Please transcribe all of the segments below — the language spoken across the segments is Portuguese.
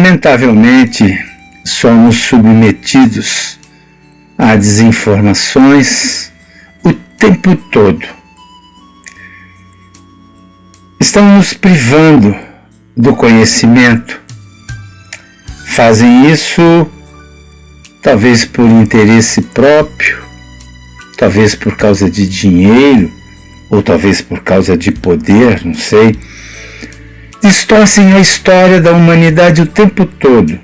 lamentavelmente, somos submetidos a desinformações o tempo todo. Estão nos privando do conhecimento. Fazem isso talvez por interesse próprio, talvez por causa de dinheiro, ou talvez por causa de poder, não sei. Distorcem a história da humanidade o tempo todo.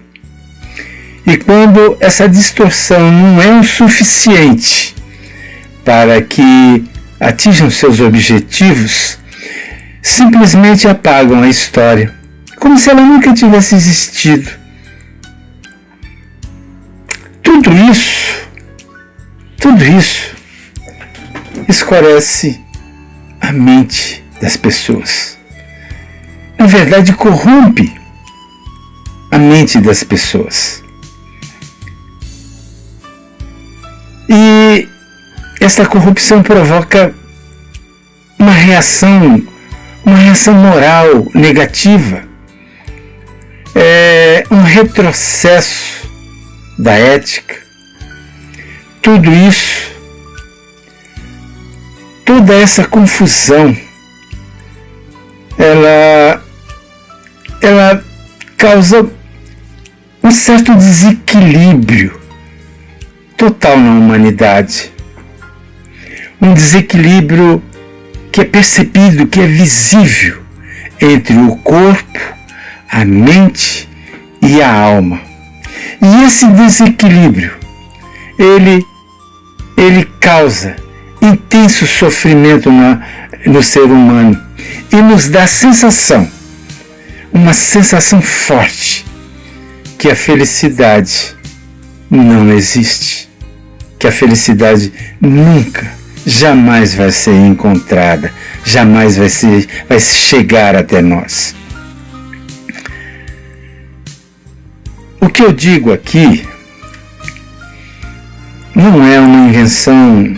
E quando essa distorção não é o suficiente para que atinjam seus objetivos, simplesmente apagam a história, como se ela nunca tivesse existido. Tudo isso esclarece a mente das pessoas. Na verdade, corrompe a mente das pessoas. E essa corrupção provoca uma reação moral negativa, um retrocesso da ética. Tudo isso, toda essa confusão, ela causa um certo desequilíbrio total na humanidade. Um desequilíbrio que é percebido, que é visível entre o corpo, a mente e a alma. E esse desequilíbrio, ele causa intenso sofrimento no ser humano e nos dá uma sensação forte, que a felicidade não existe, que a felicidade nunca, jamais vai ser encontrada, jamais vai chegar até nós. O que eu digo aqui não é uma invenção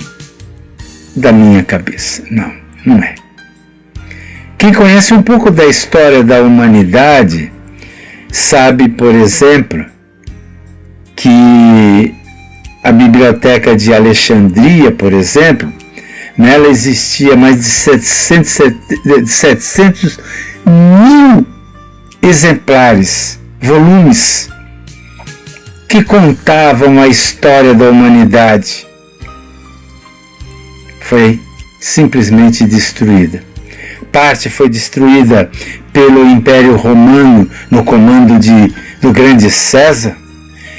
da minha cabeça, não é. Quem conhece um pouco da história da humanidade sabe, por exemplo, que a Biblioteca de Alexandria, por exemplo, nela existia mais de 700 mil exemplares, volumes, que contavam a história da humanidade. Foi simplesmente destruída. Parte foi destruída pelo Império Romano no comando do grande César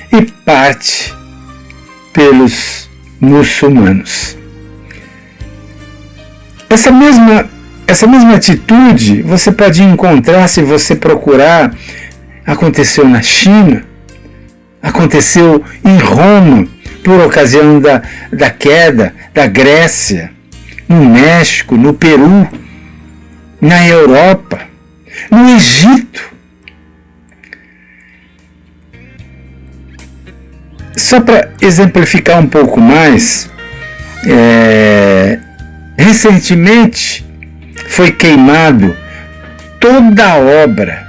e parte pelos muçulmanos. Essa mesma atitude você pode encontrar se você procurar. Aconteceu na China, aconteceu em Roma, por ocasião da queda da Grécia, no México, no Peru, na Europa, no Egito. Só para exemplificar um pouco mais, recentemente foi queimado toda a obra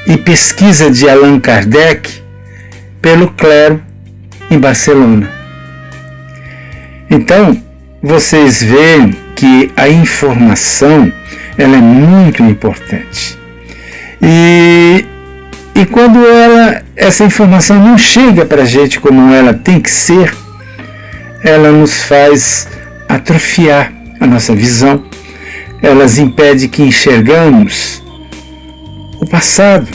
e pesquisa de Allan Kardec pelo clero em Barcelona. Então, vocês veem que a informação ela é muito importante. E quando essa informação não chega para a gente como ela tem que ser, ela nos faz atrofiar a nossa visão, elas impedem que enxergamos o passado,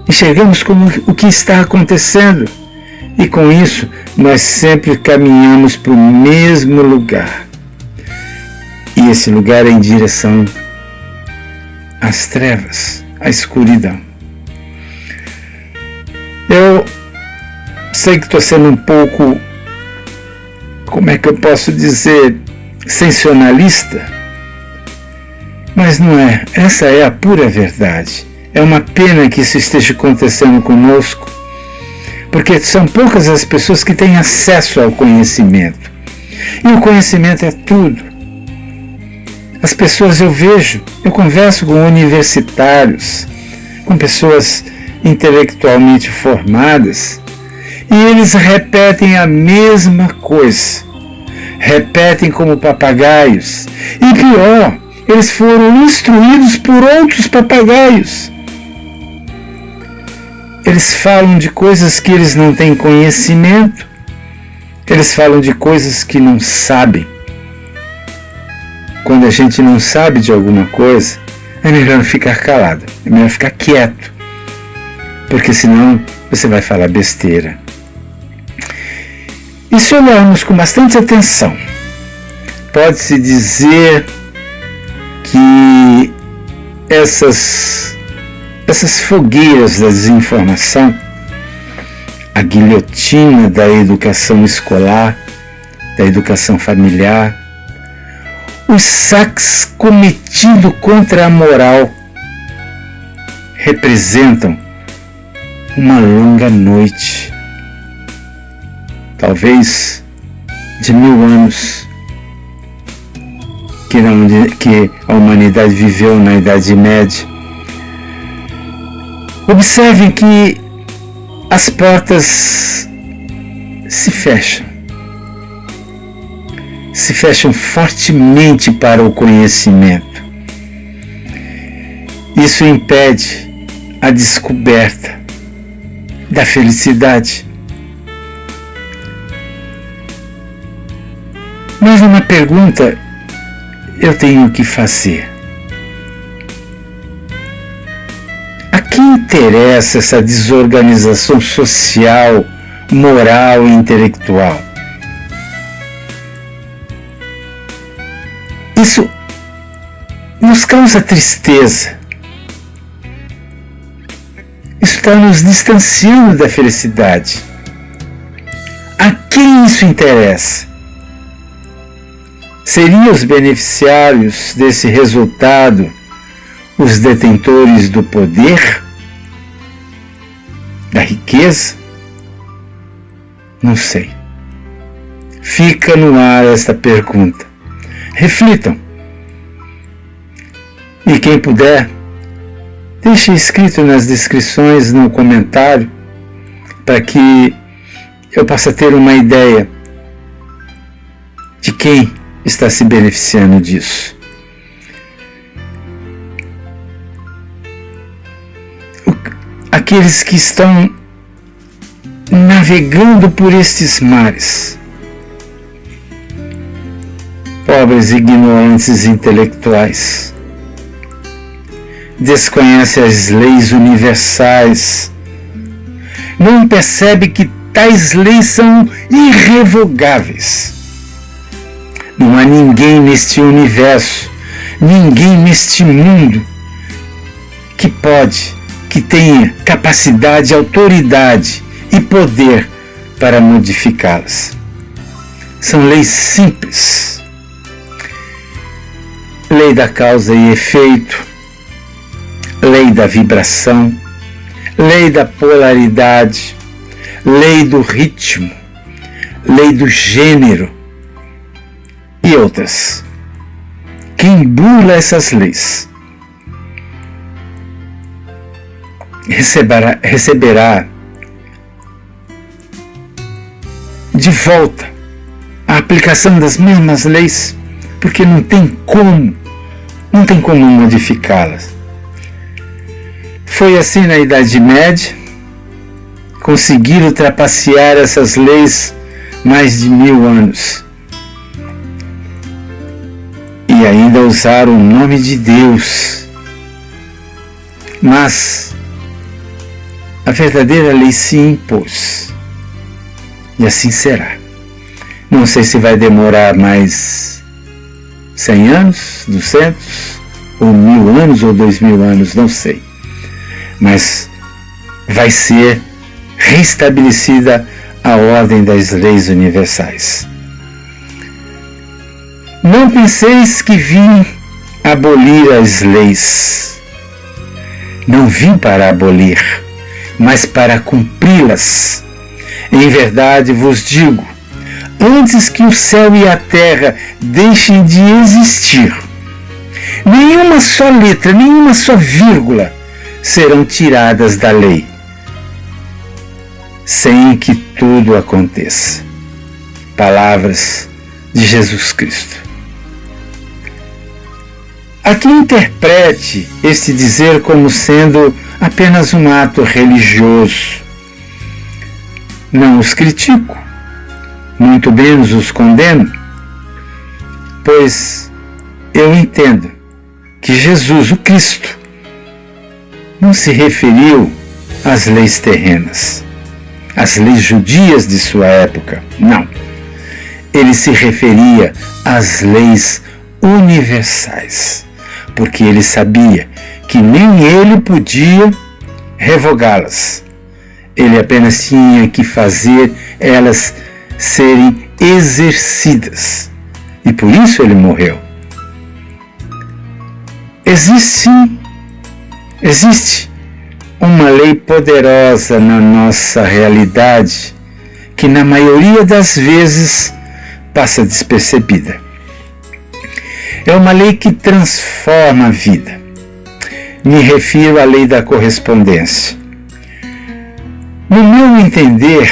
enxergamos como o que está acontecendo, e com isso nós sempre caminhamos para o mesmo lugar, e esse lugar é em direção às trevas, à escuridão. Eu sei que estou sendo um pouco, como é que eu posso dizer, sensacionalista, mas não é. Essa é a pura verdade. É uma pena que isso esteja acontecendo conosco, porque são poucas as pessoas que têm acesso ao conhecimento. E o conhecimento é tudo. As pessoas eu converso com universitários, com pessoas intelectualmente formadas, e eles repetem a mesma coisa. Repetem como papagaios. E pior, eles foram instruídos por outros papagaios. Eles falam de coisas que eles não têm conhecimento. Eles falam de coisas que não sabem. Quando a gente não sabe de alguma coisa, é melhor ficar calado, é melhor ficar quieto, porque senão você vai falar besteira. E se olharmos com bastante atenção, pode-se dizer que essas fogueiras da desinformação, a guilhotina da educação escolar, da educação familiar, os saques cometidos contra a moral, representam uma longa noite, talvez de 1000 anos, que a humanidade viveu na Idade Média. Observem que as portas se fecham fortemente para o conhecimento. Isso impede a descoberta da felicidade. Mas uma pergunta eu tenho que fazer. A quem interessa essa desorganização social, moral e intelectual? Isso nos causa tristeza. Isso está nos distanciando da felicidade. A quem isso interessa? Seriam os beneficiários desse resultado os detentores do poder? Da riqueza? Não sei. Fica no ar esta pergunta. Reflitam. E quem puder, deixe escrito nas descrições, no comentário, para que eu possa ter uma ideia de quem está se beneficiando disso. Aqueles que estão navegando por estes mares, pobres ignorantes intelectuais, desconhecem as leis universais, não percebe que tais leis são irrevogáveis. Não há ninguém neste universo, ninguém neste mundo que tenha capacidade, autoridade e poder para modificá-las. São leis simples. Lei da causa e efeito, lei da vibração, lei da polaridade, lei do ritmo, lei do gênero e outras. Quem burla essas leis receberá de volta a aplicação das mesmas leis, porque não tem como modificá-las. Foi assim na Idade Média, conseguiram trapacear essas leis mais de 1000 anos. E ainda usaram o nome de Deus. Mas a verdadeira lei se impôs. E assim será. Não sei se vai demorar mais 100 anos, 200, ou 1000 anos, ou 2000 anos, não sei. Mas vai ser restabelecida a ordem das leis universais. Não penseis que vim abolir as leis. Não vim para abolir, mas para cumpri-las. Em verdade vos digo, antes que o céu e a terra deixem de existir, nenhuma só letra, nenhuma só vírgula serão tiradas da lei, sem que tudo aconteça. Palavras de Jesus Cristo. Há quem interprete este dizer como sendo apenas um ato religioso. Não os critico, muito menos os condeno, pois eu entendo que Jesus, o Cristo, não se referiu às leis terrenas, às leis judias de sua época, não. Ele se referia às leis universais, porque ele sabia que nem ele podia revogá-las. Ele apenas tinha que fazer elas serem exercidas. E por isso ele morreu. Existe uma lei poderosa na nossa realidade que na maioria das vezes passa despercebida. É uma lei que transforma a vida. Me refiro à lei da correspondência. No meu entender,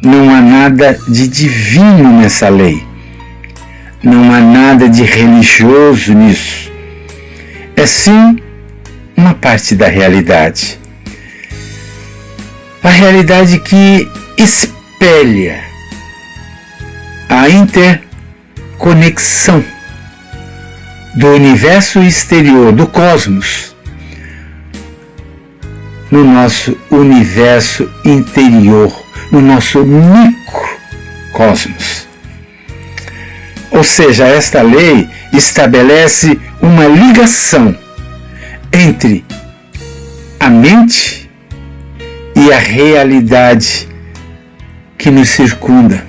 não há nada de divino nessa lei. Não há nada de religioso nisso. É sim uma parte da realidade. A realidade que espelha a interconexão do universo exterior, do cosmos, no nosso universo interior, no nosso microcosmos. Ou seja, esta lei estabelece uma ligação entre a mente e a realidade que nos circunda.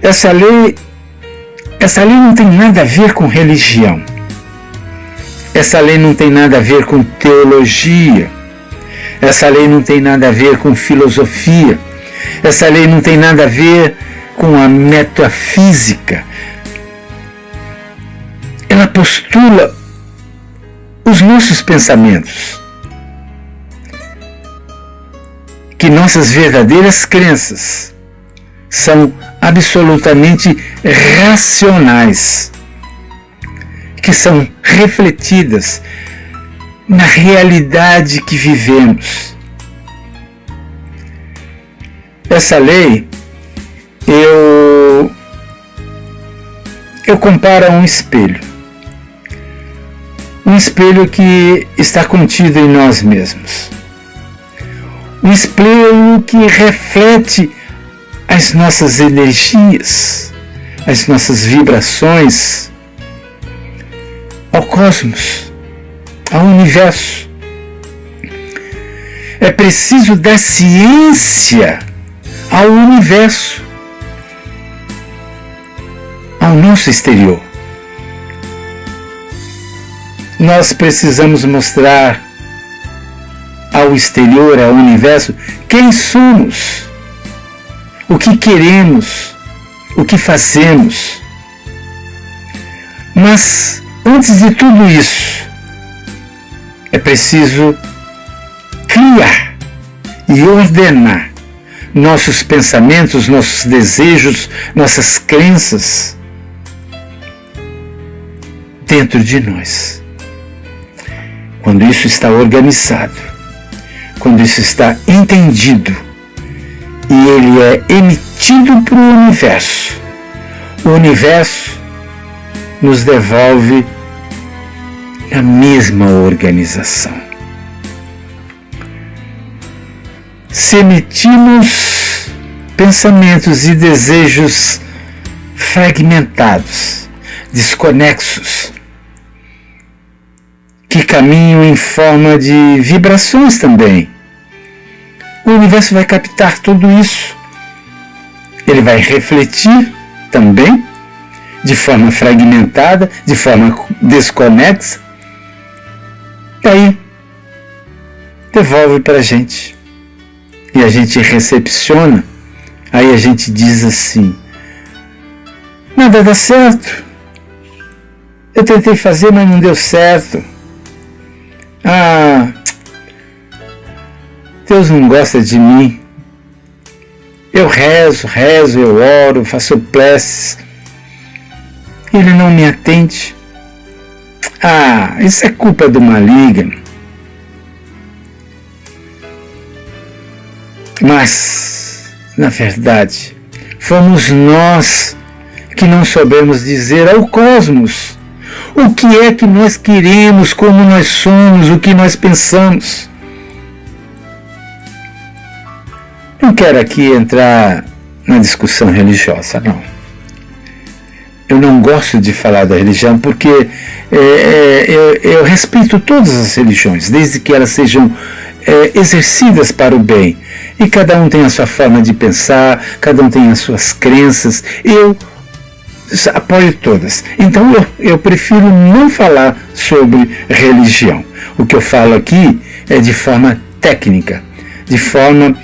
Essa lei não tem nada a ver com religião. Essa lei não tem nada a ver com teologia. Essa lei não tem nada a ver com filosofia. Essa lei não tem nada a ver com a metafísica. Ela postula os nossos pensamentos, que nossas verdadeiras crenças são absolutamente racionais, que são refletidas na realidade que vivemos. Essa lei eu comparo a um espelho. Um espelho que está contido em nós mesmos. Um espelho que reflete as nossas energias, as nossas vibrações ao cosmos, ao universo. É preciso dar ciência ao universo, ao nosso exterior. Nós precisamos mostrar ao exterior, ao universo, quem somos, o que queremos, o que fazemos. Mas, antes de tudo isso, é preciso criar e ordenar nossos pensamentos, nossos desejos, nossas crenças dentro de nós. Quando isso está organizado, quando isso está entendido e ele é emitido para o universo nos devolve a mesma organização. Se emitimos pensamentos e desejos fragmentados, desconexos, que caminham em forma de vibrações também, o universo vai captar tudo isso. Ele vai refletir também, de forma fragmentada, de forma desconexa, e aí devolve para a gente. E a gente recepciona, aí a gente diz assim: nada dá certo. Eu tentei fazer, mas não deu certo. Ah, Deus não gosta de mim. Eu rezo, eu oro, faço preces. Ele não me atende. Ah, isso é culpa do maligno. Mas, na verdade, fomos nós que não soubemos dizer ao cosmos o que é que nós queremos, como nós somos, o que nós pensamos. Não quero aqui entrar na discussão religiosa, não. Eu não gosto de falar da religião porque eu respeito todas as religiões, desde que elas sejam exercidas para o bem. E cada um tem a sua forma de pensar, cada um tem as suas crenças. Eu apoio todas. Então eu prefiro não falar sobre religião. O que eu falo aqui é de forma técnica, de forma,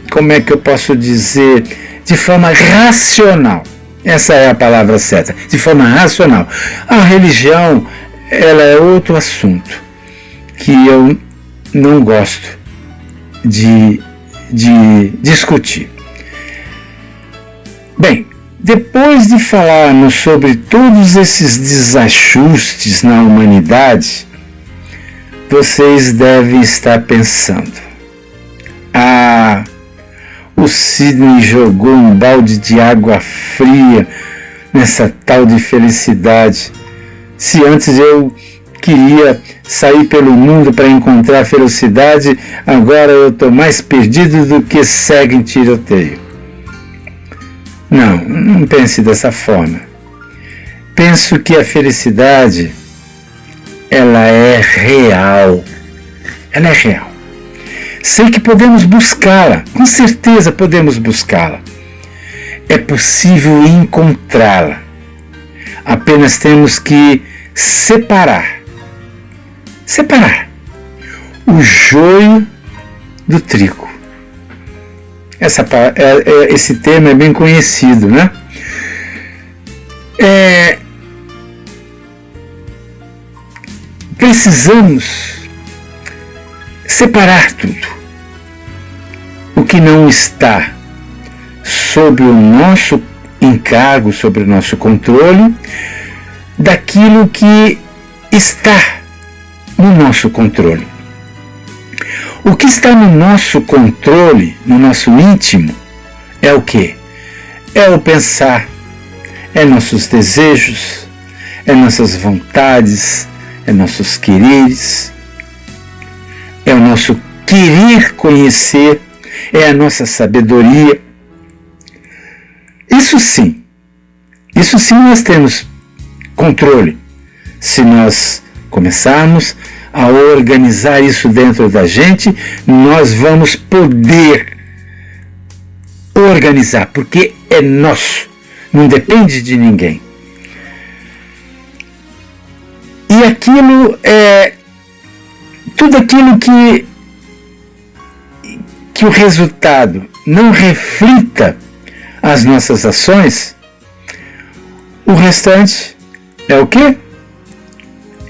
como é que eu posso dizer, de forma racional. Essa é a palavra certa, de forma racional. A religião, ela é outro assunto que eu não gosto de discutir. Bem, depois de falarmos sobre todos esses desajustes na humanidade, vocês devem estar pensando: ah, o Sidney jogou um balde de água fria nessa tal de felicidade. Se antes eu queria sair pelo mundo para encontrar a felicidade, agora eu estou mais perdido do que cego em tiroteio. Não pense dessa forma. Penso que a felicidade, ela é real. Ela é real. Sei que podemos buscá-la, com certeza podemos buscá-la. É possível encontrá-la. Apenas temos que separar o joio do trigo. Esse termo é bem conhecido, né? Precisamos separar tudo. O que não está sob o nosso encargo, sobre o nosso controle, daquilo que está no nosso controle. O que está no nosso controle, no nosso íntimo, é o quê? É o pensar, é nossos desejos, é nossas vontades, é nossos quereres, é o nosso querer conhecer, é a nossa sabedoria. Isso sim nós temos controle. Se nós começarmos a organizar isso dentro da gente, nós vamos poder organizar, porque é nosso, não depende de ninguém. E aquilo tudo aquilo que o resultado não reflita as nossas ações, o restante é o quê?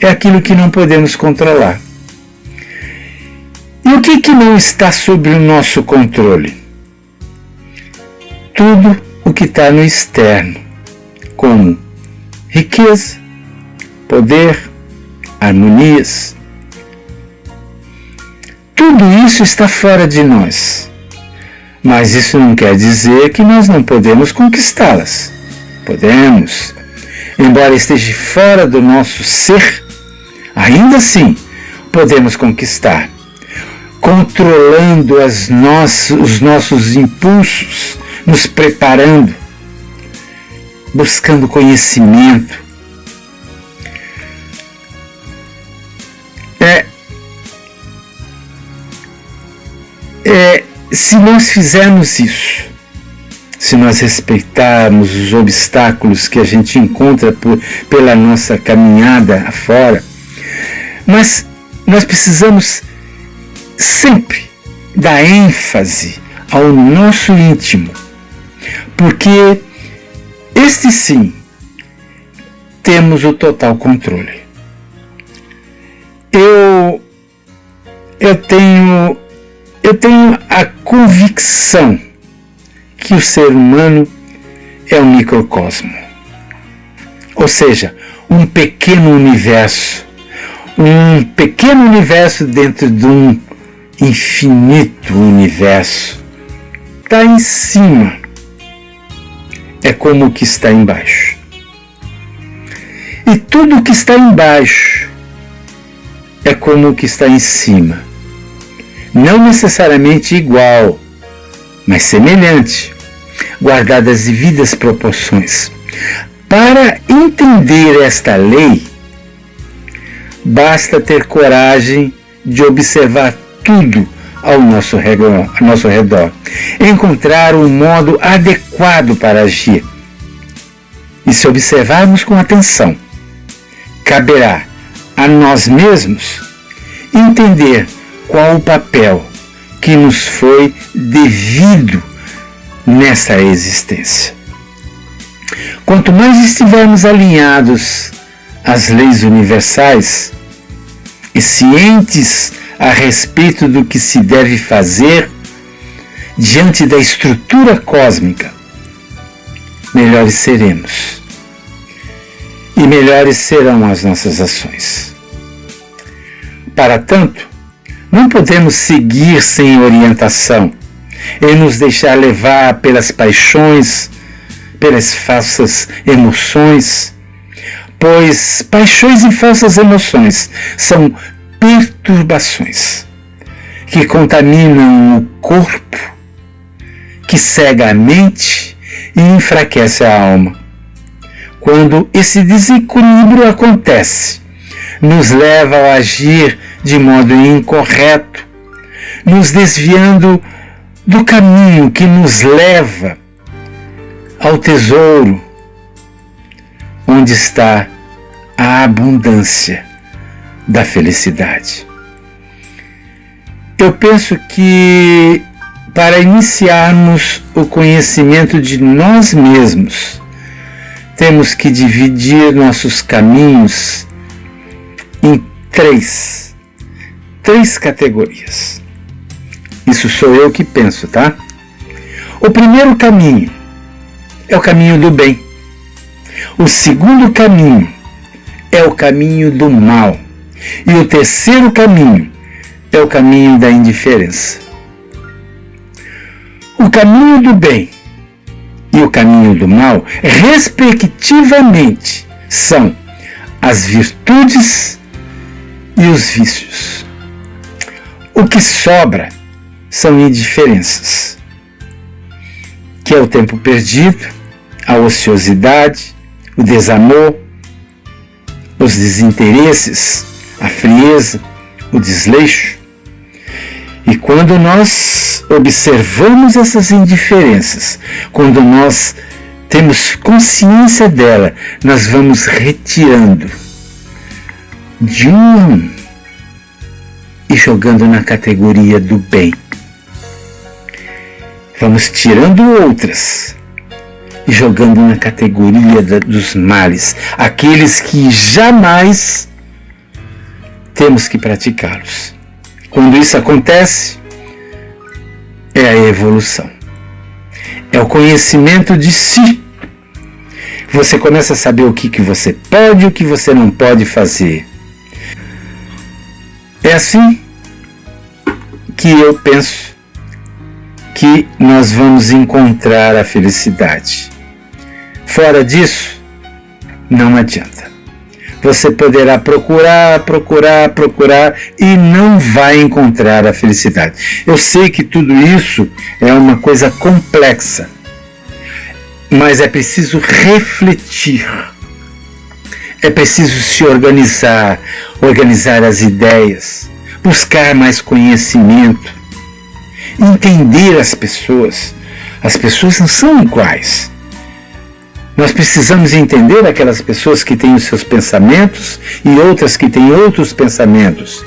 É aquilo que não podemos controlar. E o que não está sob o nosso controle? Tudo o que está no externo, como riqueza, poder, harmonias. Tudo isso está fora de nós. Mas isso não quer dizer que nós não podemos conquistá-las. Podemos. Embora esteja fora do nosso ser, ainda assim podemos conquistar, controlando os nossos impulsos, nos preparando, buscando conhecimento. Se nós fizermos isso, se nós respeitarmos os obstáculos que a gente encontra pela nossa caminhada afora, mas nós precisamos sempre dar ênfase ao nosso íntimo, porque este sim temos o total controle. eu tenho a convicção que o ser humano é um microcosmo, ou seja, um pequeno universo dentro de um infinito universo. Está em cima é como o que está embaixo, e tudo o que está embaixo é como o que está em cima, não necessariamente igual, mas semelhante, guardadas as devidas proporções. Para entender esta lei, basta ter coragem de observar tudo ao nosso redor, encontrar um modo adequado para agir. E se observarmos com atenção, caberá a nós mesmos entender qual o papel que nos foi devido nessa existência. Quanto mais estivermos alinhados às leis universais e cientes a respeito do que se deve fazer diante da estrutura cósmica, melhores seremos e melhores serão as nossas ações. Para tanto, não podemos seguir sem orientação e nos deixar levar pelas paixões, pelas falsas emoções, pois paixões e falsas emoções são perturbações que contaminam o corpo, que cega a mente e enfraquece a alma. Quando esse desequilíbrio acontece, nos leva a agir de modo incorreto, nos desviando do caminho que nos leva ao tesouro, onde está a abundância da felicidade. Eu penso que para iniciarmos o conhecimento de nós mesmos, temos que dividir nossos caminhos em três categorias. Isso sou eu que penso, tá? O primeiro caminho é o caminho do bem. O segundo caminho é o caminho do mal. E o terceiro caminho é o caminho da indiferença. O caminho do bem e o caminho do mal, respectivamente, são as virtudes e os vícios. O que sobra são indiferenças, que é o tempo perdido, a ociosidade, o desamor, os desinteresses, a frieza, o desleixo. E quando nós observamos essas indiferenças, quando nós temos consciência dela, nós vamos retirando de um a um e jogando na categoria do bem. Vamos tirando outras e jogando na categoria dos males, aqueles que jamais temos que praticá-los. Quando isso acontece, é a evolução, é o conhecimento de si. Você começa a saber o que você pode e o que você não pode fazer. É assim que eu penso que nós vamos encontrar a felicidade. Fora disso, não adianta. Você poderá procurar e não vai encontrar a felicidade. Eu sei que tudo isso é uma coisa complexa, mas é preciso refletir. É preciso se organizar as ideias, buscar mais conhecimento, entender as pessoas. As pessoas não são iguais. Nós precisamos entender aquelas pessoas que têm os seus pensamentos e outras que têm outros pensamentos.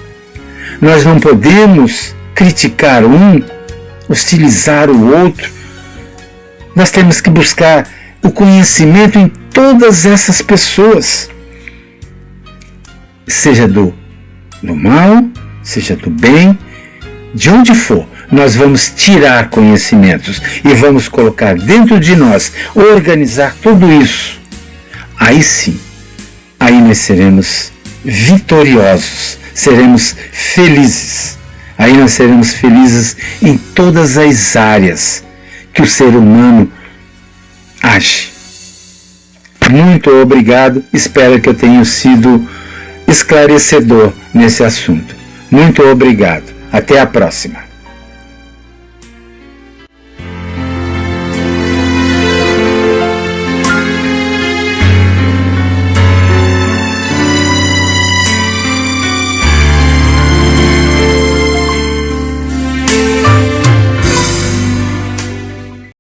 Nós não podemos criticar um, hostilizar o outro. Nós temos que buscar o conhecimento em todas essas pessoas, seja do do mal, seja do bem, de onde for, nós vamos tirar conhecimentos e vamos colocar dentro de nós, organizar tudo isso. Aí sim, aí nós seremos vitoriosos, seremos felizes. Aí nós seremos felizes em todas as áreas que o ser humano age. Muito obrigado, espero que eu tenha sido esclarecedor nesse assunto. Muito obrigado, até a próxima.